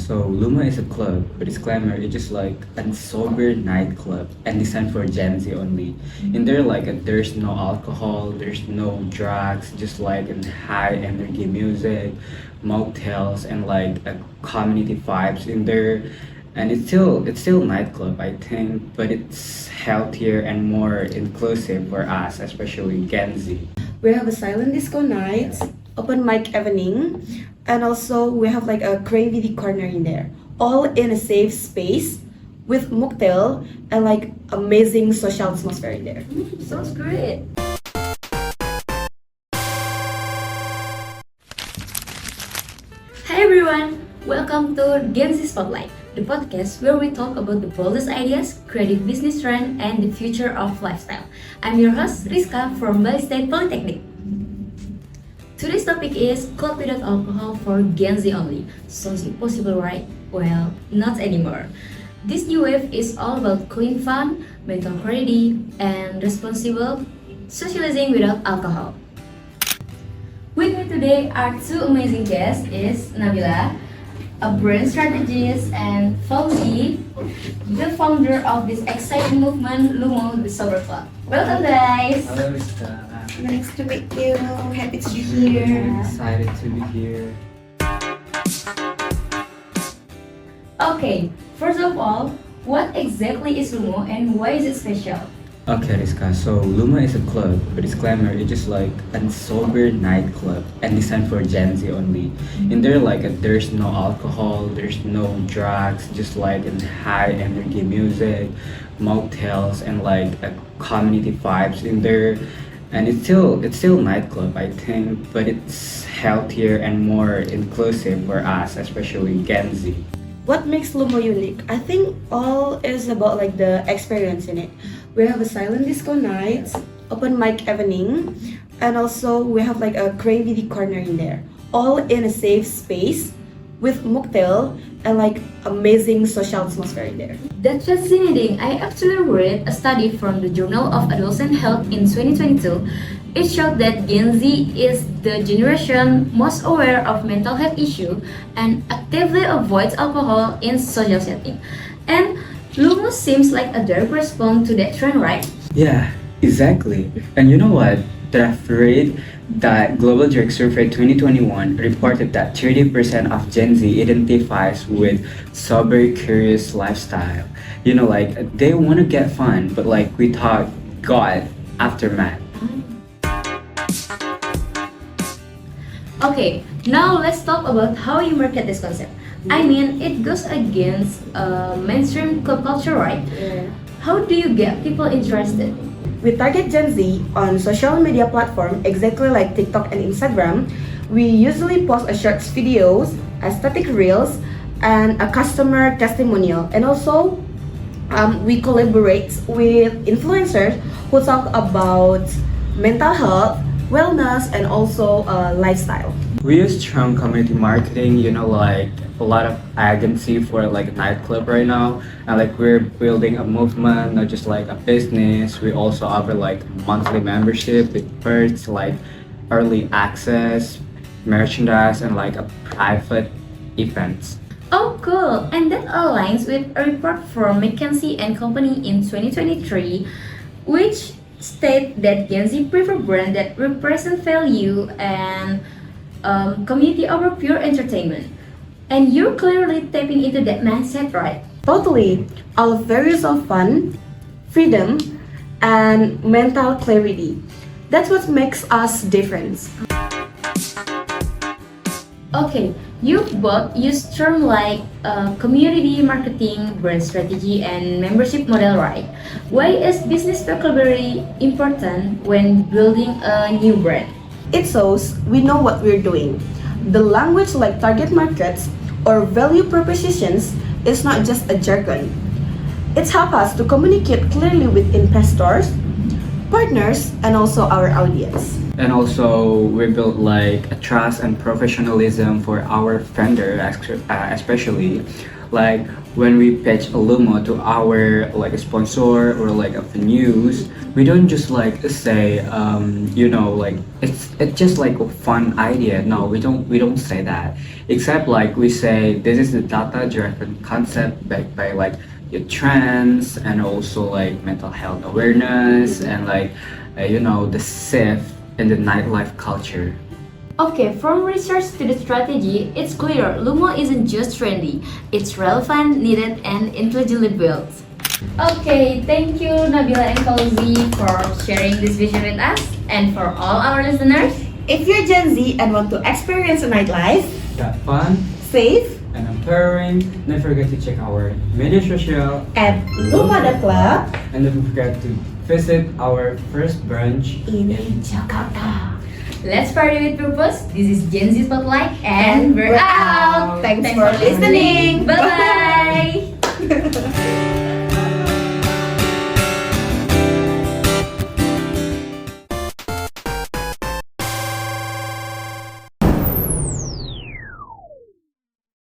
So LUMO is a club, but disclaimer, it's just like a sober nightclub and designed for Gen Z only. In there, there's no alcohol, there's no drugs, just like high energy music, motels, and like a community vibes in there. And it's still nightclub, I think, but it's healthier and more inclusive for us, especially Gen Z. We have a silent disco night, open mic evening, and also we have like a creativity corner in there. All in a safe space with mocktail and like amazing social atmosphere in there. Sounds great. Hi everyone, welcome to Gen Z Spotlight, the podcast where we talk about the boldest ideas, creative business trend, and the future of lifestyle. I'm your host Riezka from Bali State Politeknik. Today's topic is cold without alcohol for Gen Z only. Sounds impossible, right? Well, not anymore. This new wave is all about clean fun, mental clarity, and responsible socializing without alcohol. With me today are two amazing guests, is Nabila, a brand strategist, and Fauzzi, the founder of this exciting movement, LUMO, the Sober Club. Welcome guys! Hello, Riezka. Nice to meet you. Happy to be here. Excited to be here. Okay, first of all, what exactly is LUMO and why is it special? Okay, Riezka, so LUMO is a club, but disclaimer, it's just like a sober nightclub and designed for Gen Z only. In there, there's no alcohol, there's no drugs, just like high energy music, motels, and like a community vibes in there. And it's still nightclub, I think, but it's healthier and more inclusive for us, especially Gen Z. What makes LUMO unique? I think all is about like the experience in it. We have a silent disco night, open mic evening, and also we have like a creativity corner in there. All in a safe space with mocktail and like amazing social atmosphere in there. That's fascinating. I actually read a study from the Journal of Adolescent Health in 2022. It showed that Gen Z is the generation most aware of mental health issues and actively avoids alcohol in social setting. And LUMO seems like a direct response to that trend, right? Yeah, exactly. And you know what? The rate that Global Drug Survey 2021 reported that 30% of Gen Z identifies with sober, curious lifestyle. They want to get fun, but without God aftermath. Okay, now let's talk about how you market this concept. I mean, it goes against mainstream club culture, right? Yeah. How do you get people interested? We target Gen Z on social media platform exactly like TikTok and Instagram. We usually post a short videos, aesthetic reels, and a customer testimonial. And also, we collaborate with influencers who talk about mental health, wellness, and also lifestyle. We use strong community marketing, a lot of agency for nightclub right now, and we're building a movement, not just a business. We also offer monthly membership with perks like early access, merchandise, and a private events. Oh, cool! And that aligns with a report from McKinsey and Company in 2023, which state that Gen Z prefer brands that represent value and community over pure entertainment. And you're clearly tapping into that mindset, right? Totally. Our values of fun, freedom, and mental clarity. That's what makes us different. Okay, you both use terms like community marketing, brand strategy, and membership model, right? Why is business vocabulary important when building a new brand? It shows we know what we're doing. The language like target markets or value propositions is not just a jargon. It helps us to communicate clearly with investors, partners, and also our audience. And also we built like a trust and professionalism for our vendor, especially like when we pitch a LUMO to our like a sponsor or like a news, we don't just like say like it's just like a fun idea. No, we don't say that. Except like we say this is the data driven concept backed by like your trends and also like mental health awareness and like the shift in the nightlife culture. Okay, from research to the strategy, it's clear LUMO isn't just trendy, it's relevant, needed, and intelligently built. Okay, thank you Nabila and Fauzzi for sharing this vision with us, and for all our listeners. If you're Gen Z and want to experience a nightlife, That fun safe, and empowering. Don't forget to check our media social at LUMO Club and don't forget to visit our first branch in Jakarta. Let's party with purpose. This is Gen Z Spotlight, and we're out. Thanks for listening. Bye bye.